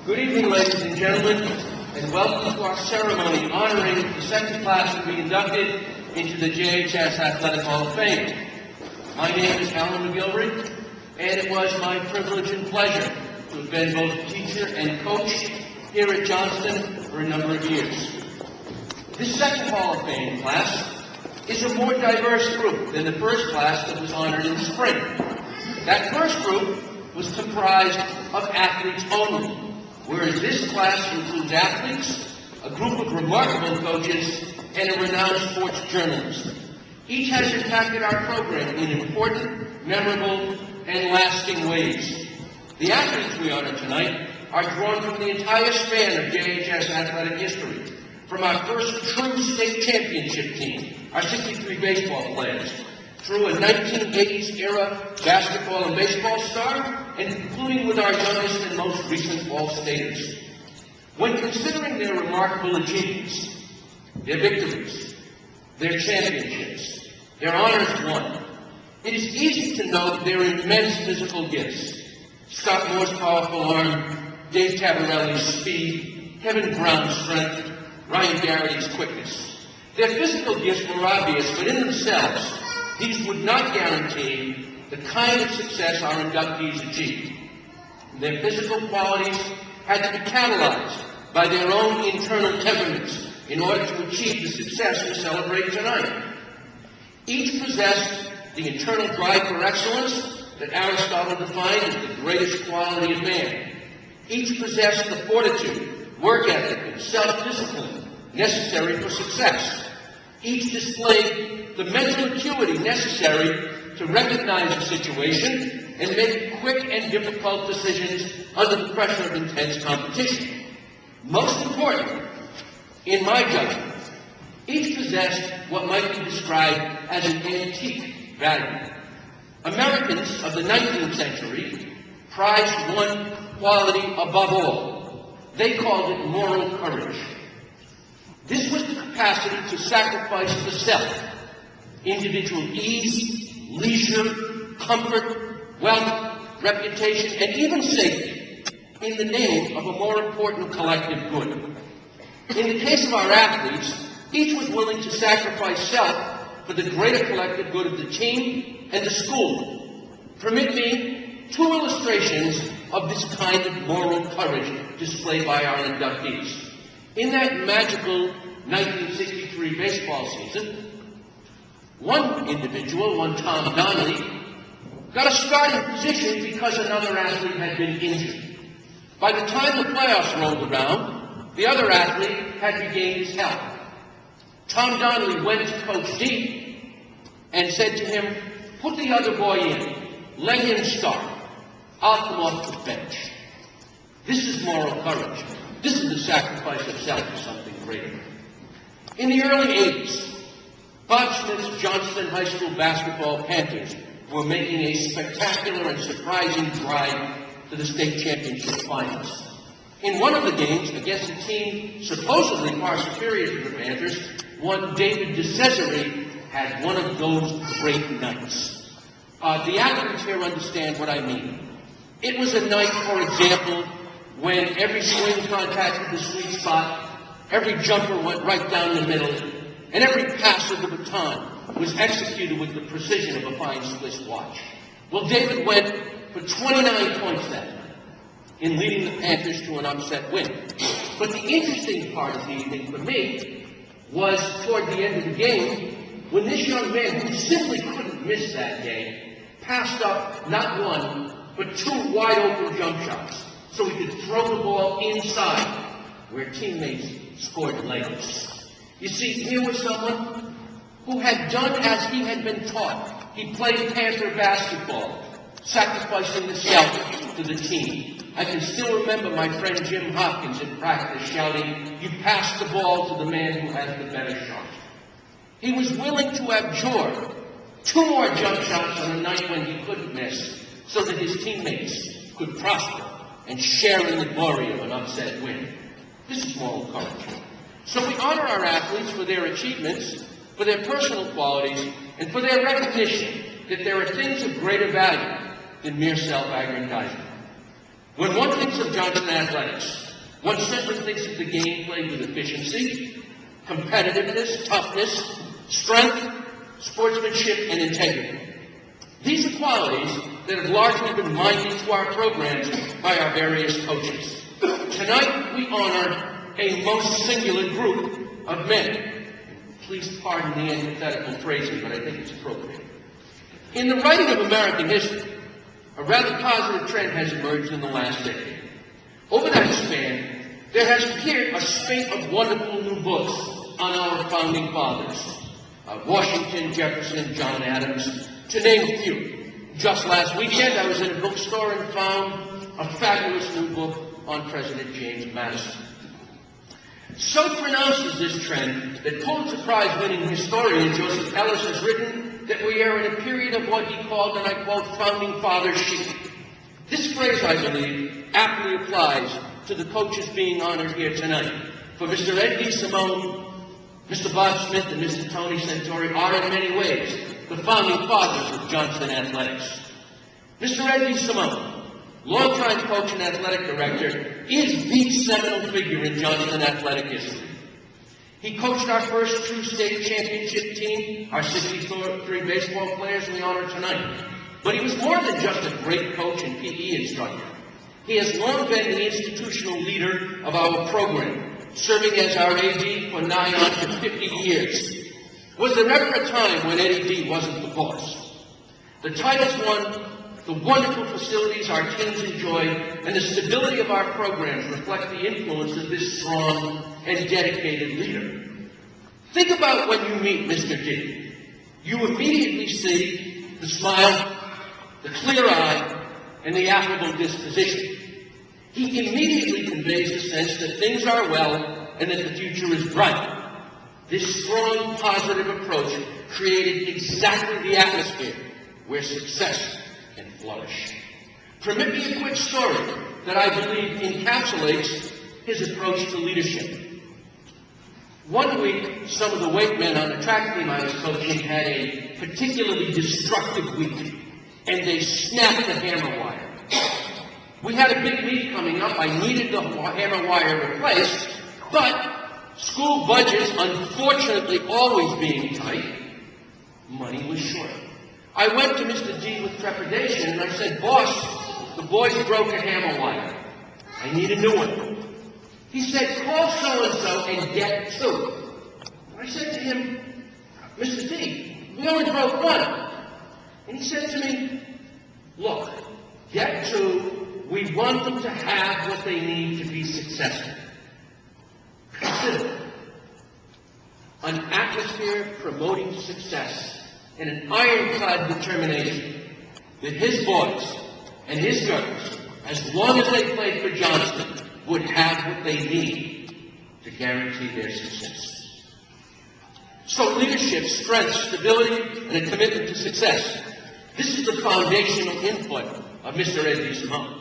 Good evening, ladies and gentlemen, and welcome to our ceremony honoring the second class to be inducted into the JHS Athletic Hall of Fame. My name is Allan McGillivray, and it was my privilege and pleasure to have been both teacher and coach here at Johnston for a number of years. This second Hall of Fame class is a more diverse group than the first class that was honored in the spring. That first group was comprised of athletes only, whereas this class includes athletes, a group of remarkable coaches, and a renowned sports journalist. Each has impacted our program in important, memorable, and lasting ways. The athletes we honor tonight are drawn from the entire span of JHS athletic history, from our first true state championship team, our 63 baseball players, through a 1980s-era basketball and baseball star, and concluding with our youngest and most recent All-Staters. When considering their remarkable achievements, their victories, their championships, their honors won, it is easy to note their immense physical gifts. Scott Moore's powerful arm, Dave Taraborelli's speed, Kevin Brown's strength, Ryan Garrity's quickness. Their physical gifts were obvious, but in themselves, these would not guarantee the kind of success our inductees achieved. Their physical qualities had to be catalyzed by their own internal temperaments in order to achieve the success we celebrate tonight. Each possessed the internal drive for excellence that Aristotle defined as the greatest quality of man. Each possessed the fortitude, work ethic, and self-discipline necessary for success. Each displayed the mental acuity necessary to recognize the situation and make quick and difficult decisions under the pressure of intense competition. Most importantly, in my judgment, each possessed what might be described as an antique value. Americans of the 19th century prized one quality above all. They called it moral courage. This was the capacity to sacrifice the self, individual ease, leisure, comfort, wealth, reputation, and even safety in the name of a more important collective good. In the case of our athletes, each was willing to sacrifice self for the greater collective good of the team and the school. Permit me two illustrations of this kind of moral courage displayed by our inductees. In that magical 1963 baseball season, one individual, one Tom Donnelly, got a starting position because another athlete had been injured. By the time the playoffs rolled around, the other athlete had regained his health. Tom Donnelly went to Coach D and said to him, "Put the other boy in. Let him start. I'll come off the bench." This is moral courage. This is the sacrifice of self for something greater. In the early 80s, Bob Smith's Johnston High School basketball Panthers were making a spectacular and surprising drive to the state championship finals. In one of the games, against a team supposedly far superior to the Panthers, one David DiSimone had one of those great nights. The athletes here understand what I mean. It was a night, for example, when every swing contacted the sweet spot, every jumper went right down the middle, and every pass of the baton was executed with the precision of a fine Swiss watch. Well, David went for 29 points that night in leading the Panthers to an upset win. But the interesting part of the evening for me was toward the end of the game, when this young man, who simply couldn't miss that game, passed up not one, but two wide-open jump shots so he could throw the ball inside where teammates scored layups. You see, here was someone who had done as he had been taught. He played Panther basketball, sacrificing the self to the team. I can still remember my friend Jim Hopkins in practice shouting, "You pass the ball to the man who has the better shot." He was willing to abjure two more jump shots on a night when he couldn't miss so that his teammates could prosper and share in the glory of an upset win. This is moral courage. So we honor our athletes for their achievements, for their personal qualities, and for their recognition that there are things of greater value than mere self-aggrandizement. When one thinks of Johnston athletics, one simply thinks of the game played with efficiency, competitiveness, toughness, strength, sportsmanship, and integrity. These are qualities that have largely been mined into our programs by our various coaches. Tonight, we honor a most singular group of men. Please pardon the antithetical phrasing, but I think it's appropriate. In the writing of American history, a rather positive trend has emerged in the last decade. Over that span, there has appeared a spate of wonderful new books on our founding fathers. Washington, Jefferson, John Adams, to name a few. Just last weekend, I was in a bookstore and found a fabulous new book on President James Madison. So pronounced is this trend that Pulitzer Prize-winning historian Joseph Ellis has written that we are in a period of what he called, and I quote, founding father chic. This phrase, I believe, aptly applies to the coaches being honored here tonight. For Mr. Edward DiSimone, Mr. Bob Smith, and Mr. Tony Santori are in many ways the founding fathers of Johnston athletics. Mr. Edward DiSimone, longtime coach and athletic director, is the seminal figure in Johnston athletic history. He coached our first true state championship team, our 63 baseball players we honor tonight. But he was more than just a great coach and PE instructor. He has long been the institutional leader of our program, serving as our AD for nigh on to 50 years. Was there ever a time when Eddie D wasn't the boss? The titles won, the wonderful facilities our teams enjoy, and the stability of our programs reflect the influence of this strong and dedicated leader. Think about when you meet Mr. D. You immediately see the smile, the clear eye, and the affable disposition. He immediately conveys the sense that things are well and that the future is bright. This strong, positive approach created exactly the atmosphere where success can flourish. Permit me a quick story that I believe encapsulates his approach to leadership. One week, some of the weight men on the track team I was coaching had a particularly destructive week, and they snapped the hammer wire. We had a big meet coming up. I needed the hammer wire replaced, but school budgets, unfortunately always being tight, money was short. I went to Mr. D with trepidation, and I said, "Boss, the boys broke a hammer wire. I need a new one." He said, "Call so-and-so and get two." I said to him, "Mr. D, we only broke one." And he said to me, "Look, get two. We want them to have what they need to be successful." Consider an atmosphere promoting success and an ironclad determination that his boys and his girls, as long as they played for Johnston, would have what they need to guarantee their success. So leadership, strength, stability, and a commitment to success. This is the foundational input of Mr. Edward DiSimone.